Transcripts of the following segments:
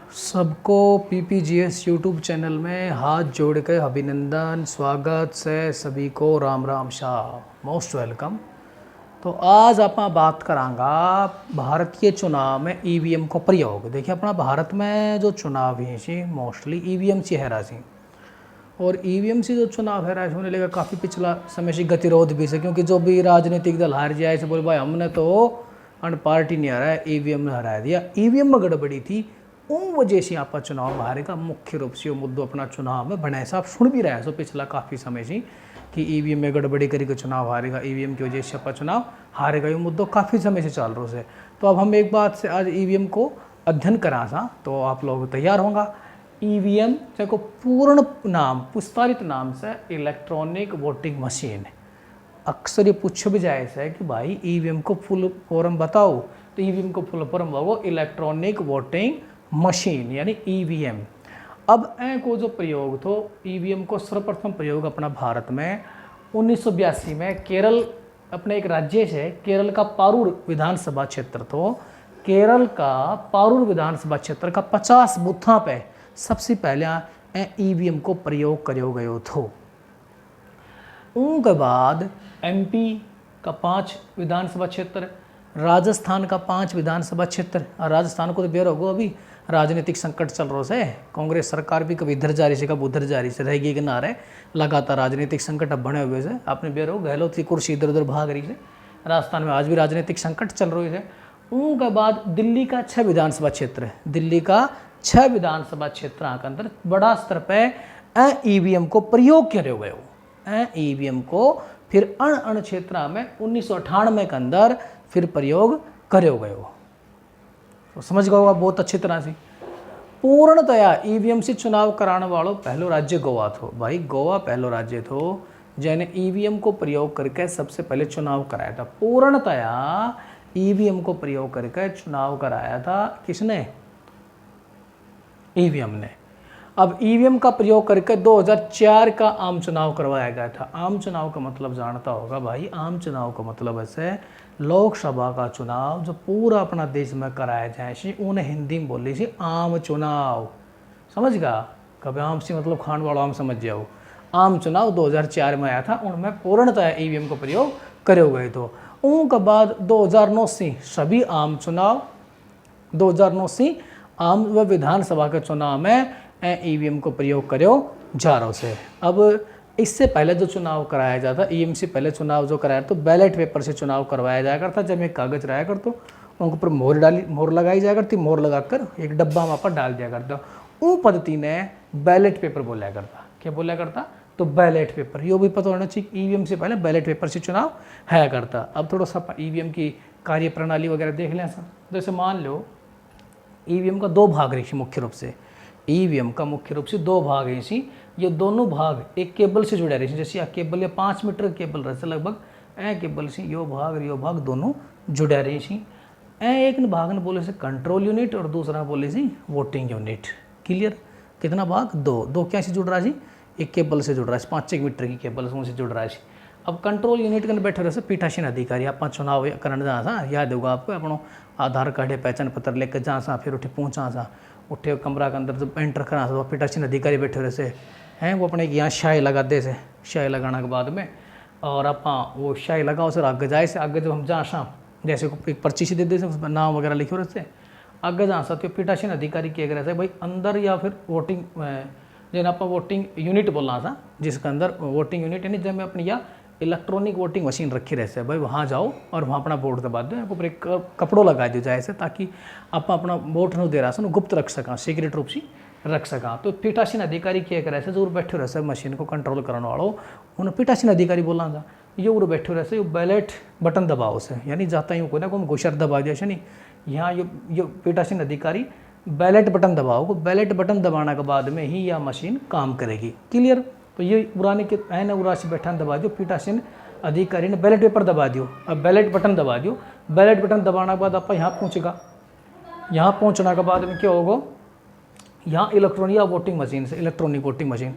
सबको पीपीजीएस YouTube channel में हाथ जोड़ के अभिनंदन, स्वागत से सभी को राम राम शाह, मोस्ट वेलकम। तो आज आप बात करांगा भारतीय चुनाव में ईवीएम को प्रयोग। देखिए अपना भारत में जो चुनाव है सी मोस्टली ईवीएम से है राशि, और ईवीएम से जो चुनाव है राशि होने लगा काफ़ी पिछला समय से गतिरोध भी से, क्योंकि जो भी राजनीतिक दल हार जाए से बोले भाई हमने तो अन पार्टी नहीं हराया, ईवीएम ने हरा दिया, ईवीएम में गड़बड़ी थी, उन वजह से आप चुनाव हारेगा। मुख्य रूप से मुद्दों अपना चुनाव में बने साहब सुन भी रहे हैं सो पिछला काफ़ी समय से कि ईवीएम में गड़बड़ी करके चुनाव हारेगा, ईवीएम की वजह से आप चुनाव हारेगा, ये मुद्दों काफ़ी समय से चल रहे हैं। तो अब हम एक बात से आज ईवीएम को अध्ययन करा सा, तो आप लोग तैयार होंगे। ईवीएम को पूर्ण नाम, विस्तारित नाम से इलेक्ट्रॉनिक वोटिंग मशीन। अक्सर ये पूछा भी जाए है कि भाई ईवीएम को फुल फॉर्म बताओ, तो ईवीएम को फुल फॉर्म बताओ इलेक्ट्रॉनिक वोटिंग मशीन यानी ईवीएम। अब को जो प्रयोग थो ईवीएम को सर्वप्रथम प्रयोग अपना भारत में 1982 में केरल, अपने एक राज्य से केरल का पारूर विधानसभा क्षेत्र तो केरल का पारूर विधानसभा क्षेत्र का 50 बूथों पे सबसे पहले ईवीएम को प्रयोग करो गयो थो। उनके बाद एमपी का 5 विधानसभा क्षेत्र, राजस्थान का 5 विधानसभा क्षेत्र। और राजस्थान को तो बेर होगा, अभी राजनीतिक संकट चल रहा है, कांग्रेस सरकार भी कभी इधर जा रही से कभी उधर जा रही से, रहेगी कि ना रहे, लगातार राजनीतिक संकट अब बने हुए से। आपने बेर हो गहलोत की कुर्सी इधर उधर भाग रही है, राजस्थान में आज भी राजनीतिक संकट चल रही है। उनके बाद दिल्ली का 6 विधानसभा क्षेत्र, दिल्ली का 6 विधानसभा क्षेत्र के अंदर बड़ा स्तर पर ईवीएम को प्रयोग करे गए। ईवीएम को फिर अण क्षेत्र में 1998 के अंदर फिर प्रयोग करे गए। तो समझ गए बहुत अच्छी तरह से। पूर्णतया ईवीएम से चुनाव कराने वालों पहलो राज्य गोवा थो। भाई गोवा पहलो राज्य थो जिन्हें ईवीएम को प्रयोग करके सबसे पहले चुनाव कराया था। पूर्णतया ईवीएम को प्रयोग करके चुनाव कराया था किसने? ईवीएम ने। अब ईवीएम का प्रयोग करके 2004 का आम चुनाव करवाया गया था। आम चुनाव का मतलब जानता होगा भाई, आम चुनाव का मतलब ऐसे लोकसभा का चुनाव जो पूरा अपना देश में कराया जाए सी, उन्हें हिंदी में बोली सी आम चुनाव। समझ गया? कभी आम से मतलब खान वाला आम समझ जाओ। आम चुनाव 2004 में आया था, उनमें पूर्णतः ईवीएम को प्रयोग करे गए तो। उनके बाद 2009 से सभी आम चुनाव, 2009 से आम व विधानसभा के चुनाव में ईवीएम को प्रयोग करो जा रहा से। अब इससे पहले जो चुनाव कराया जाता, ईवीएम से पहले चुनाव जो कराया तो बैलेट पेपर से चुनाव करवाया जाया करता। जब एक कागज रहा करते उनके ऊपर मोहर लगाई जाया करती, मोहर लगाकर एक डब्बा वहाँ पर डाल दिया करता। वो पद्धति ने बैलेट पेपर बोला करता। क्या बोला करता? तो बैलेट पेपर। ये भी पता होना चाहिए ईवीएम से पहले बैलेट पेपर से चुनाव है करता। अब थोड़ा सा ईवीएम की कार्य प्रणाली वगैरह देख लें सर। जैसे मान लो ईवीएम का 2 भाग रही मुख्य रूप से, ईवीएम का मुख्य रूप से 2 भाग हैं सी। ये दोनों भाग एक केबल से जुड़े रहे, जैसे केबल या 5 मीटर केबल रहे लगभग, केबल से यो भाग दोनों जुड़े रहे सी। एक भाग ने बोले से कंट्रोल यूनिट और दूसरा बोले सी वोटिंग यूनिट। क्लियर? कितना भाग? 2 क्या से जुड़ रहा है? एक केबल से जुड़ रहा है, 5 मीटर की केबल से जुड़ रहा है। अब कंट्रोल यूनिट के बैठे रहे पीठासीन अधिकारी, आप चुनाव करने जहाँ सा याद होगा आपको, अपना आधार कार्ड या पहचान पत्र लेकर जहाँ सा फिर उठे पहुँचा सा, उठे कमरा के अंदर जब एंटर करा तो पीठासीन अधिकारी बैठे रहे से हैं, वो अपने यहाँ शाही लगा दे से। शाही लगाने के बाद में और आप वो शाही लगाओ सर, आगे जाए से आगे जब हम जहाँ सा जैसे एक पर्ची से दे दे से उसमें नाम वगैरह लिखे रहे से, आगे जहाँ सा तो पीठासीन अधिकारी किए गए भाई अंदर या फिर वोटिंग जिन्हें आप वोटिंग यूनिट बोलना था, जिसके अंदर वोटिंग यूनिट यानी जब मैं अपनी या इलेक्ट्रॉनिक वोटिंग मशीन रखी रहते भाई, वहाँ जाओ और वहाँ अपना वोट दबा दो, ऊपर एक कपड़ों लगा दो जाए से, ताकि आप अपना वोट नहीं दे रहा से गुप्त रख सका, सीक्रेट रूप से रख सका। तो पीठासीन अधिकारी किया करे से जरूर बैठे रहे मशीन को कंट्रोल करने वालों, उन्हें पीठासीन अधिकारी बोलना था। ये उर बैठे रहे से बैलेट बटन दबाओ से, यानी जाता ही कोई ना कोई घुसर दबा दिया नहीं, यहाँ ये पीठासीन अधिकारी बैलेट बटन दबाओ, बैलेट बटन दबाने के बाद में ही यह मशीन काम करेगी। क्लियर? तो ये पुराने के एन उरासी बैठा दबा दियो, पीठासीन अधिकारी ने बैलेट पेपर दबा दियो, अब बैलेट बटन दबा दियो। बैलेट बटन दबाने के बाद आप यहाँ पहुँचेगा, यहाँ पहुँचने के बाद में क्या होगा, यहाँ इलेक्ट्रॉनिक वोटिंग मशीन से इलेक्ट्रॉनिक वोटिंग मशीन।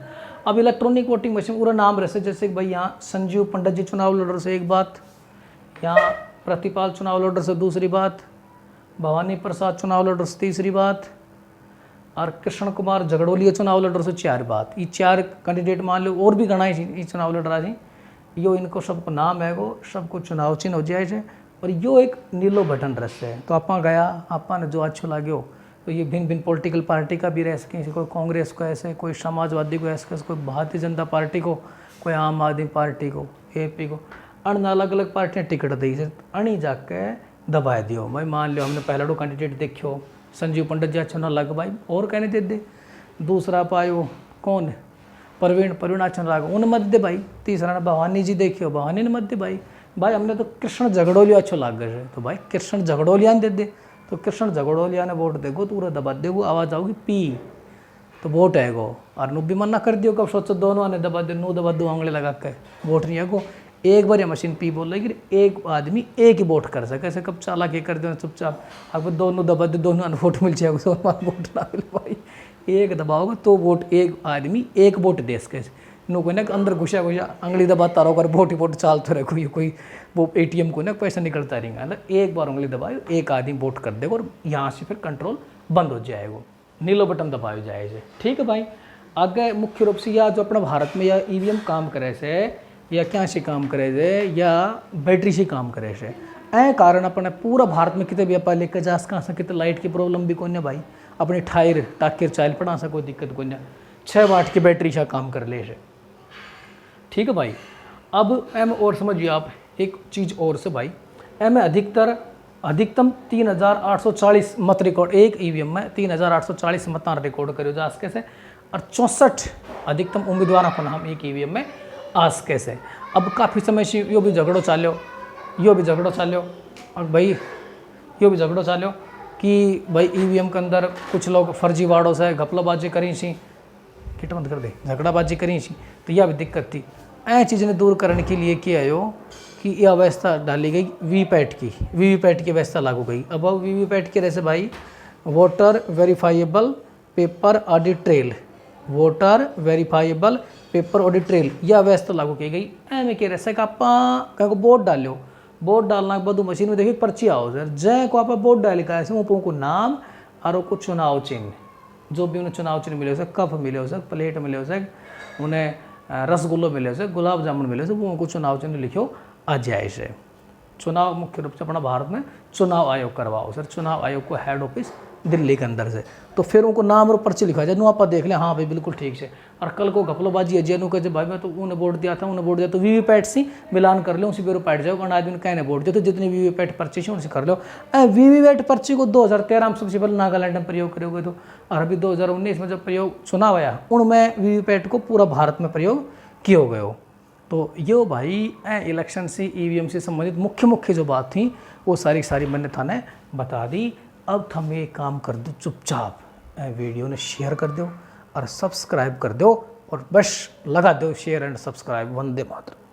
अब इलेक्ट्रॉनिक वोटिंग मशीन पूरा नाम रहे जैसे भाई यहाँ संजीव पंडित जी चुनाव लड़ रहे से एक बात, यहाँ प्रतिपाल चुनाव लड़ रहे से दूसरी बात, भवानी प्रसाद चुनाव लड़ रहे से तीसरी बात, और कृष्ण कुमार झगड़ोलिया चुनाव लड़ रहे 4 बात, ये 4 कैंडिडेट मान लो और भी गणा ये चुनाव लड़ रहा जी, यो इनको सबको नाम है वो सबको चुनाव चिन्ह हो जाए है। और यो एक नीलो बटन रस है, तो आप गया आपा ने जो अच्छो लाग्यो, तो ये भिन्न भिन्न पॉलिटिकल पार्टी का भी रह सके, कोई कांग्रेस को ऐसे, कोई समाजवादी को ऐसे, कोई भारतीय जनता पार्टी को, कोई आम आदमी पार्टी को, AP को, अन अलग अलग पार्टियाँ टिकट दी से अणी जाके दबा दियो। भाई मान लो हमने पहला दो कैंडिडेट देखियो संजीव पंडित जी अच्छा ना लग भाई और कहने दे दे, दूसरा पायो कौन प्रवीण अच्छा लगा उन मत दे भाई, तीसरा ना भवानी जी देखियो भवानी ने मत दे भाई, भाई हमने तो कृष्ण झगड़ोलिया अच्छो लाग गए, तो भाई कृष्ण झगड़ोलिया ने दे दे, तो कृष्ण झगड़ोलिया ने वोट देगो तो पूरा दबा देगो, आवाज़ आओगी पी, तो वोट है गो। और नु भी मना कर दियो कब सोचो दोनों ने दबा दे, नू दबा दो आंगले लगा के वोट नहीं है गो। एक बार ये मशीन पी बोल रही कि एक आदमी एक ही वोट कर सके, ऐसे कब चाला के कर दो चुपचाप, अब दोनों दबा दे दोनों वोट मिल जाएगा, दोनों वोट ना मिले भाई, एक दबाओगे तो वोट एक आदमी एक वोट दे सके। नो कोई ना अंदर घुसा अंगली दबाता रहो, वोट ही वोट चालते रहे, कोई वो ATM को ना पैसा निकलता रहेगा, मतलब एक बार उंगली दबाओ एक आदमी वोट कर देगा और यहाँ से फिर कंट्रोल बंद हो जाएगा, नीलो बटन दबाया जाए। ठीक है भाई, आगे मुख्य रूप से या जो अपना भारत में या EVM काम करे से या क्या से काम करे से या बैटरी से काम करे से, ऐ कारण अपने पूरा भारत में कितने भी आप लेकर जा सका, कितने लाइट की प्रॉब्लम भी कोई भाई, अपने टायर टाकिर चाइल पड़ा सा कोई दिक्कत कोई 6 वाट की बैटरी से काम कर ले से। ठीक है भाई, अब एम और समझिए आप एक चीज़ और से भाई, एम अधिकतम 3840 मत रिकॉर्ड एक EVM में 3840 मत रिकॉर्ड करो जा सके से, और 64 अधिकतम उम्मीदवारों को नाम एक EVM में आ सके से। अब काफ़ी समय से यो भी झगड़ो चालो और भाई यो भी झगड़ो चालो कि भाई EVM के अंदर कुछ लोग फर्जीवाड़ों से घपलाबाजी करी सी, किट बंद कर दे, झगड़ाबाजी करी सी, तो यह भी दिक्कत थी। ऐ चीज़ें दूर करने के लिए क्या आयो कि यह व्यवस्था डाली गई वीवीपैट की व्यवस्था लागू गई। अब वीवीपैट के जैसे भाई voter verifiable paper audit trail, यह व्यवस्था लागू की गई। में क्या रहे आप कहीं वोट डालो, वोट डालना के बाद मशीन में देखिए पर्ची आओ सर, जय को आप वोट डाल का ऐसे वो को नाम और को चुनाव चिन्ह, जो भी उन्हें चुनाव चिन्ह मिले हो सके, कप मिले हो सके, प्लेट मिले हो सके, उन्हें रसगुल्लो मिले हो सके, गुलाब जामुन मिले हो सके, वो को चुनाव चिन्ह लिखो आ जाए से। चुनाव मुख्य रूप से अपना भारत में चुनाव आयोग करवाओ सर, चुनाव आयोग को हेड ऑफिस दिल्ली के अंदर से, तो फिर उनको नाम और पर्ची लिखा जाए, आप देख लें हाँ भाई बिल्कुल ठीक से। और कल को घपलोबाजी है जेनू कहे भाई मैं तो उन्हें वोट दिया था तो वीवीपैट से मिलान कर लो, उसी बेरो पैट जाओ, कारण आदमी कहने वोट दिया तो जितनी वीवीपैट पर्ची है उनसे कर लो। वीवीपैट पर्ची को 2013 में सबसे पहले नागालैंड में प्रयोग करोगे, तो और अभी 2019 में जब प्रयोग चुनाव आया उनमें वीवीपैट को पूरा भारत में प्रयोग किया गया। तो ये भाई इलेक्शन से EVM से संबंधित मुख्य जो बात थी वो सारी मैंने थाने बता दी। अब थम ये काम कर दो, चुपचाप वीडियो ने शेयर कर दो और सब्सक्राइब कर दो, और बस लगा दो share and subscribe. Vande Mataram.